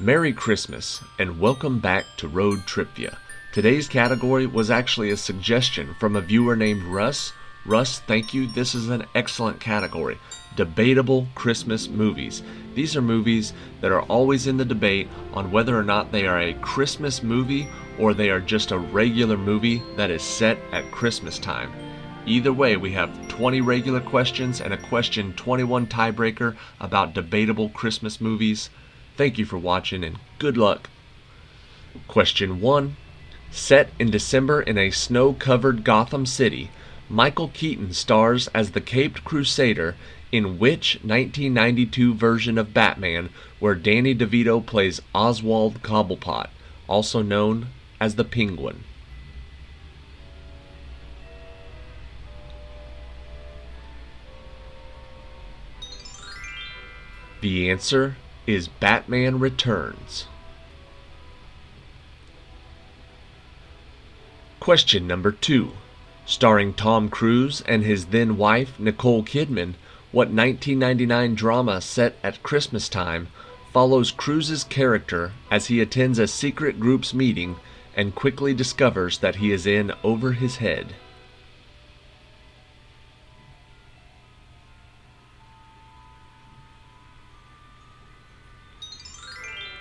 Merry Christmas and welcome back to Road Tripvia. Today's category was actually a suggestion from a viewer named Russ. Russ, thank you. This is an excellent category. Debatable Christmas movies. These are movies that are always in the debate on whether or not they are a Christmas movie or they are just a regular movie that is set at Christmas time. Either way, we have 20 regular questions and a question 21 tiebreaker about debatable Christmas movies. Thank you for watching and good luck. Question 1. Set in December in a snow-covered Gotham City, Michael Keaton stars as the Caped Crusader in which 1992 version of Batman where Danny DeVito plays Oswald Cobblepot, also known as the Penguin? The answer is Batman Returns. Question number 2. Starring Tom Cruise and his then wife Nicole Kidman, what 1999 drama set at Christmas time follows Cruise's character as he attends a secret group's meeting and quickly discovers that he is in over his head?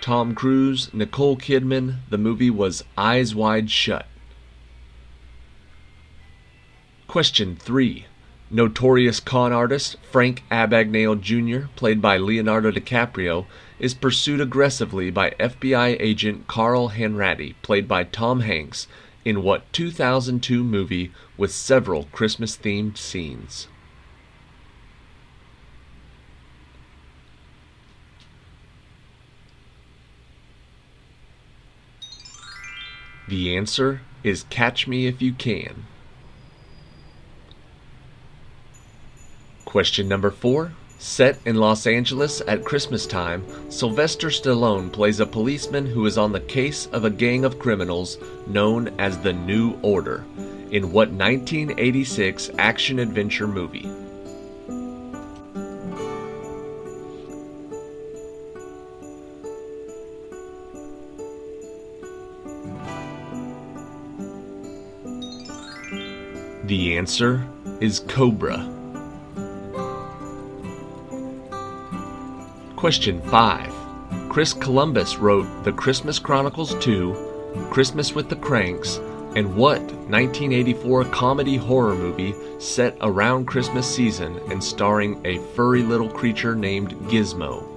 Tom Cruise, Nicole Kidman, the movie was Eyes Wide Shut. Question 3. Notorious con artist Frank Abagnale Jr., played by Leonardo DiCaprio, is pursued aggressively by FBI agent Carl Hanratty, played by Tom Hanks, in what 2002 movie with several Christmas-themed scenes? The answer is Catch Me If You Can. Question number 4. Set in Los Angeles at Christmas time, Sylvester Stallone plays a policeman who is on the case of a gang of criminals known as the New Order, in what 1986 action-adventure movie? The answer is Cobra. Question 5. Chris Columbus wrote The Christmas Chronicles 2, Christmas with the Cranks, and what 1984 comedy horror movie set around Christmas season and starring a furry little creature named Gizmo?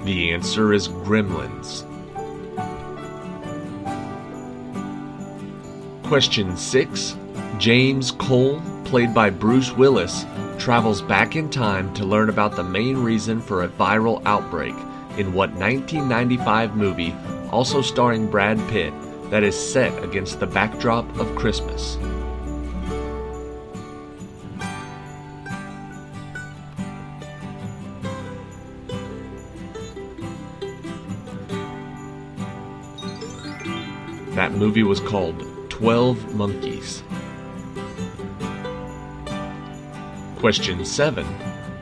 The answer is Gremlins. Question 6. James Cole, played by Bruce Willis, travels back in time to learn about the main reason for a viral outbreak in what 1995 movie, also starring Brad Pitt, that is set against the backdrop of Christmas? That movie was called 12 Monkeys. Question 7.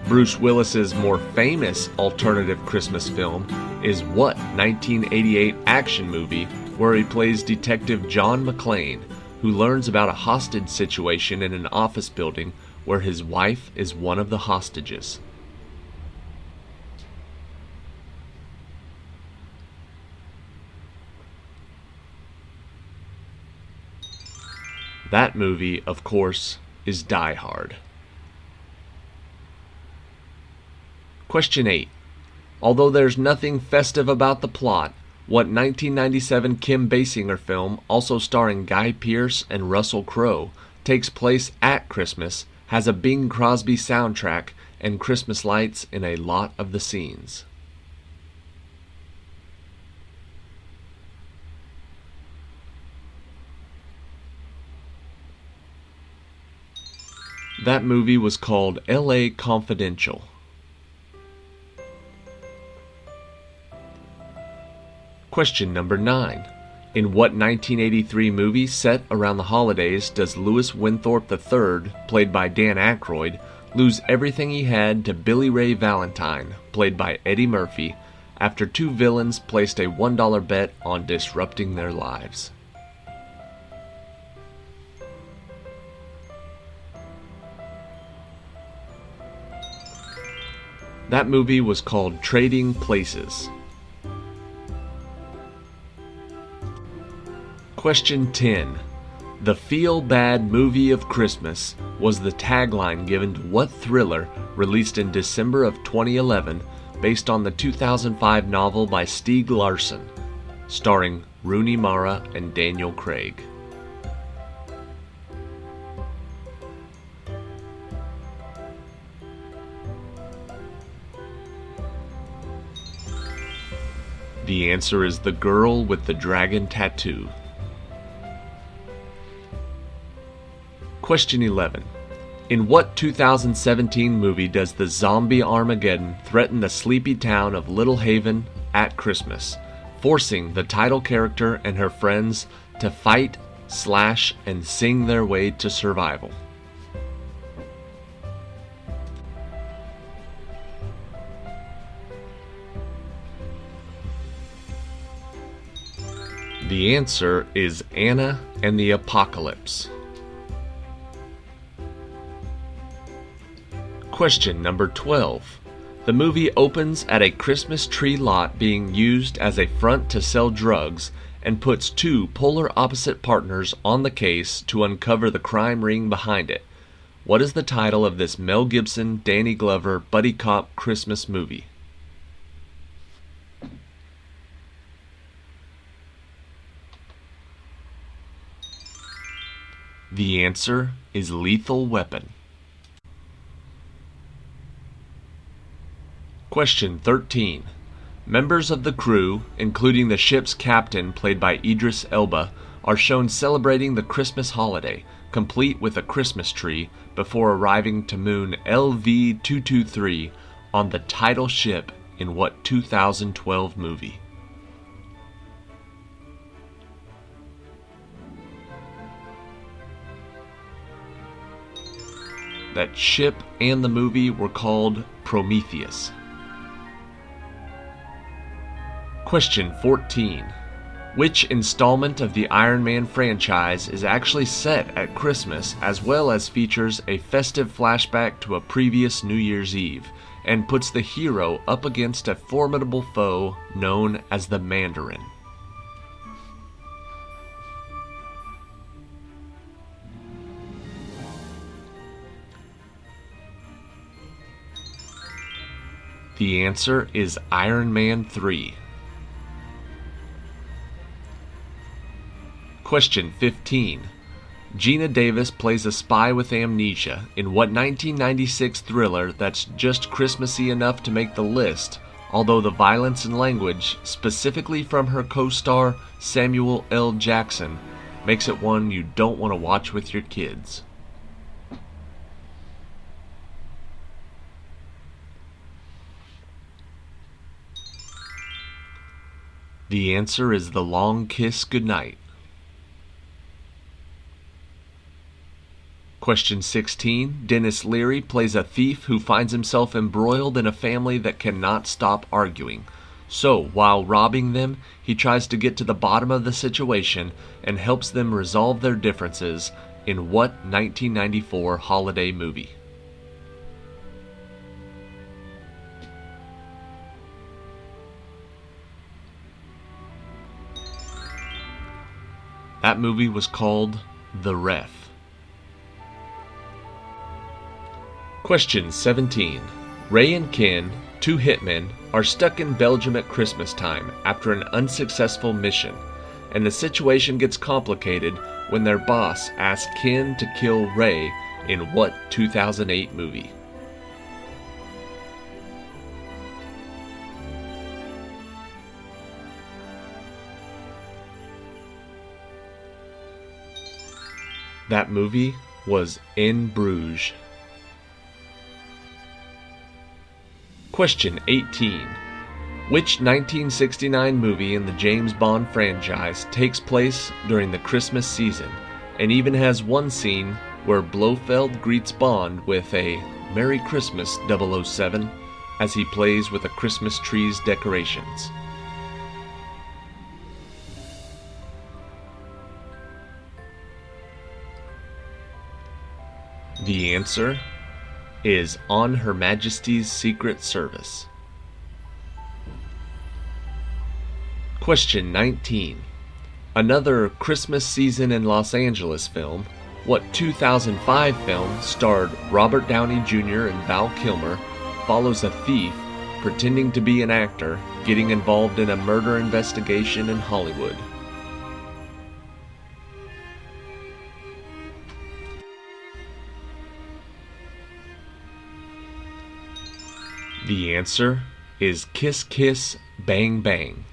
Bruce Willis's more famous alternative Christmas film is what 1988 action movie where he plays Detective John McClane, who learns about a hostage situation in an office building where his wife is one of the hostages? That movie, of course, is Die Hard. Question 8. Although there's nothing festive about the plot, what 1997 Kim Basinger film, also starring Guy Pearce and Russell Crowe, takes place at Christmas, has a Bing Crosby soundtrack, and Christmas lights in a lot of the scenes? That movie was called L.A. Confidential. Question number 9. In what 1983 movie set around the holidays does Louis Winthorpe III, played by Dan Aykroyd, lose everything he had to Billy Ray Valentine, played by Eddie Murphy, after two villains placed a $1 bet on disrupting their lives? That movie was called Trading Places. Question 10. The Feel-Bad Movie of Christmas was the tagline given to what thriller released in December of 2011 based on the 2005 novel by Stieg Larsson, starring Rooney Mara and Daniel Craig? The answer is The Girl with the Dragon Tattoo. Question 11. In what 2017 movie does the zombie Armageddon threaten the sleepy town of Little Haven at Christmas, forcing the title character and her friends to fight, slash, and sing their way to survival? The answer is Anna and the Apocalypse. Question number 12. The movie opens at a Christmas tree lot being used as a front to sell drugs and puts two polar opposite partners on the case to uncover the crime ring behind it. What is the title of this Mel Gibson, Danny Glover buddy cop Christmas movie? The answer is Lethal Weapon. Question 13. Members of the crew, including the ship's captain played by Idris Elba, are shown celebrating the Christmas holiday, complete with a Christmas tree, before arriving to moon LV-223 on the title ship in what 2012 movie? That ship and the movie were called Prometheus. Question 14. Which installment of the Iron Man franchise is actually set at Christmas, as well as features a festive flashback to a previous New Year's Eve, and puts the hero up against a formidable foe known as the Mandarin? The answer is Iron Man 3. Question 15. Gina Davis plays a spy with amnesia in what 1996 thriller that's just Christmassy enough to make the list, although the violence and language, specifically from her co-star Samuel L. Jackson, makes it one you don't want to watch with your kids? The answer is The Long Kiss Goodnight. Question 16. Dennis Leary plays a thief who finds himself embroiled in a family that cannot stop arguing. So, while robbing them, he tries to get to the bottom of the situation and helps them resolve their differences in what 1994 holiday movie? That movie was called The Ref. Question 17. Ray and Ken, two hitmen, are stuck in Belgium at Christmas time after an unsuccessful mission, and the situation gets complicated when their boss asks Ken to kill Ray in what 2008 movie? That movie was In Bruges. Question 18. Which 1969 movie in the James Bond franchise takes place during the Christmas season, and even has one scene where Blofeld greets Bond with a "Merry Christmas, 007," as he plays with a Christmas tree's decorations? The answer is On Her Majesty's Secret Service. Question 19. Another Christmas season in Los Angeles film, what 2005 film starred Robert Downey Jr. and Val Kilmer, follows a thief pretending to be an actor getting involved in a murder investigation in Hollywood? The answer is Kiss Kiss Bang Bang.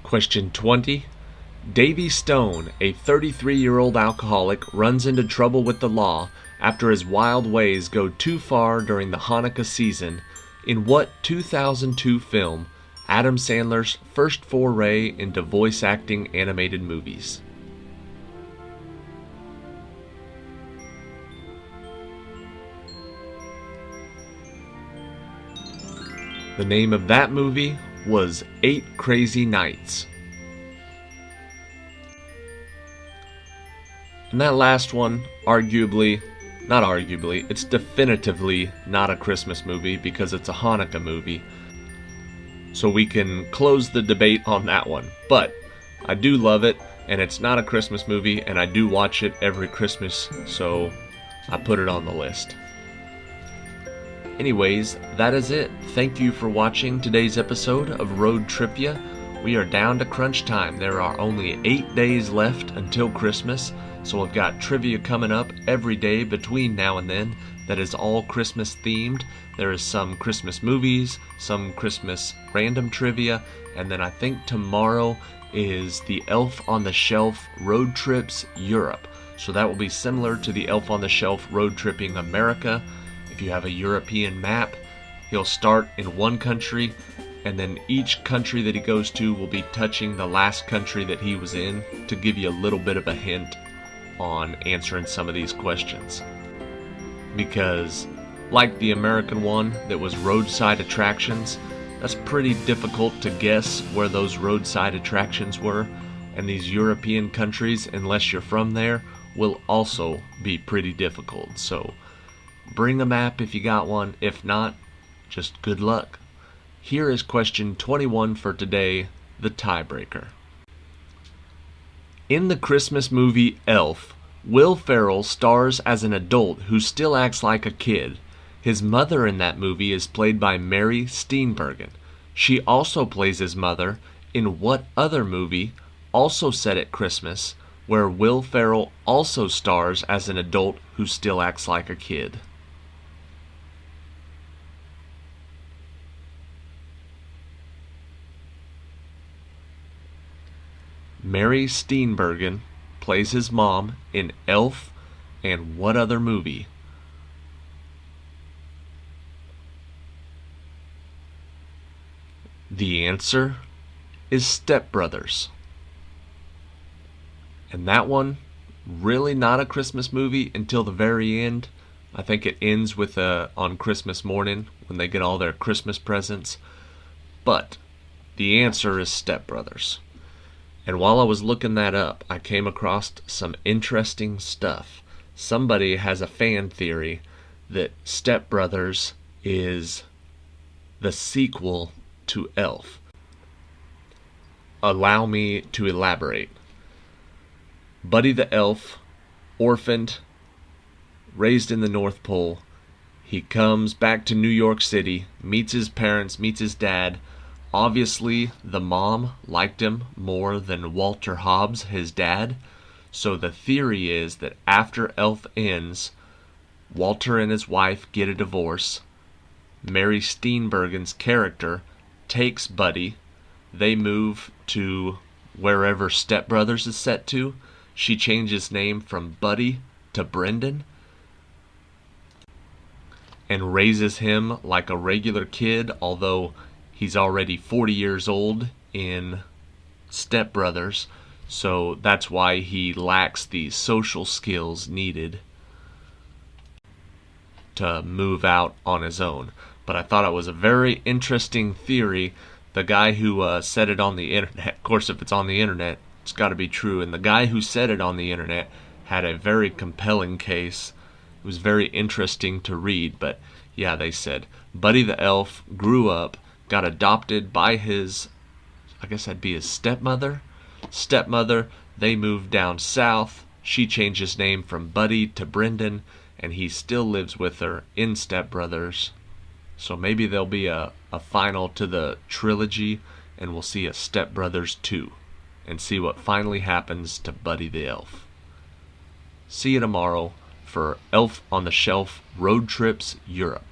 Question 20. Davy Stone, a 33-year-old alcoholic, runs into trouble with the law after his wild ways go too far during the Hanukkah season. In what 2002 film, Adam Sandler's first foray into voice acting animated movies? The name of that movie was 8 Crazy Nights. And that last one, it's definitively not a Christmas movie because it's a Hanukkah movie. So we can close the debate on that one. But I do love it, and it's not a Christmas movie, and I do watch it every Christmas, so I put it on the list. Anyways, that is it. Thank you for watching today's episode of Road Trivia. We are down to crunch time. There are only 8 days left until Christmas, so we've got trivia coming up every day between now and then that is all Christmas themed. There is some Christmas movies, some Christmas random trivia, and then I think tomorrow is the Elf on the Shelf Road Trips Europe. So that will be similar to the Elf on the Shelf Road Tripping America. If you have a European map, he'll start in one country, and then each country that he goes to will be touching the last country that he was in to give you a little bit of a hint on answering some of these questions. Because, like the American one that was roadside attractions, that's pretty difficult to guess where those roadside attractions were, and these European countries, unless you're from there, will also be pretty difficult. So bring a map if you got one. If not, just good luck. Here is question 21 for today, the tiebreaker. In the Christmas movie Elf, Will Ferrell stars as an adult who still acts like a kid. His mother in that movie is played by Mary Steenburgen. She also plays his mother in what other movie, also set at Christmas, where Will Ferrell also stars as an adult who still acts like a kid? Mary Steenburgen plays his mom in Elf and what other movie? The answer is Step Brothers. And that one, really not a Christmas movie until the very end. I think it ends with on Christmas morning when they get all their Christmas presents. But the answer is Step Brothers. And while I was looking that up, I came across some interesting stuff. Somebody has a fan theory that Step Brothers is the sequel to Elf. Allow me to elaborate. Buddy the Elf, orphaned, raised in the North Pole. He comes back to New York City, meets his parents, meets his dad. Obviously, the mom liked him more than Walter Hobbs, his dad. So the theory is that after Elf ends, Walter and his wife get a divorce. Mary Steenburgen's character takes Buddy. They move to wherever Step Brothers is set to. She changes name from Buddy to Brendan. and raises him like a regular kid, although he's already 40 years old in Step Brothers, so that's why he lacks the social skills needed to move out on his own. But I thought it was a very interesting theory. The guy who said it on the internet, of course if it's on the internet, it's got to be true, and the guy who said it on the internet had a very compelling case. It was very interesting to read, but yeah, they said Buddy the Elf grew up, got adopted by his, I guess that'd be his stepmother. They moved down south. She changed his name from Buddy to Brendan, and he still lives with her in Step Brothers. So maybe there'll be a final to the trilogy, and we'll see a Step Brothers 2, and see what finally happens to Buddy the Elf. See you tomorrow for Elf on the Shelf Road Trips Europe.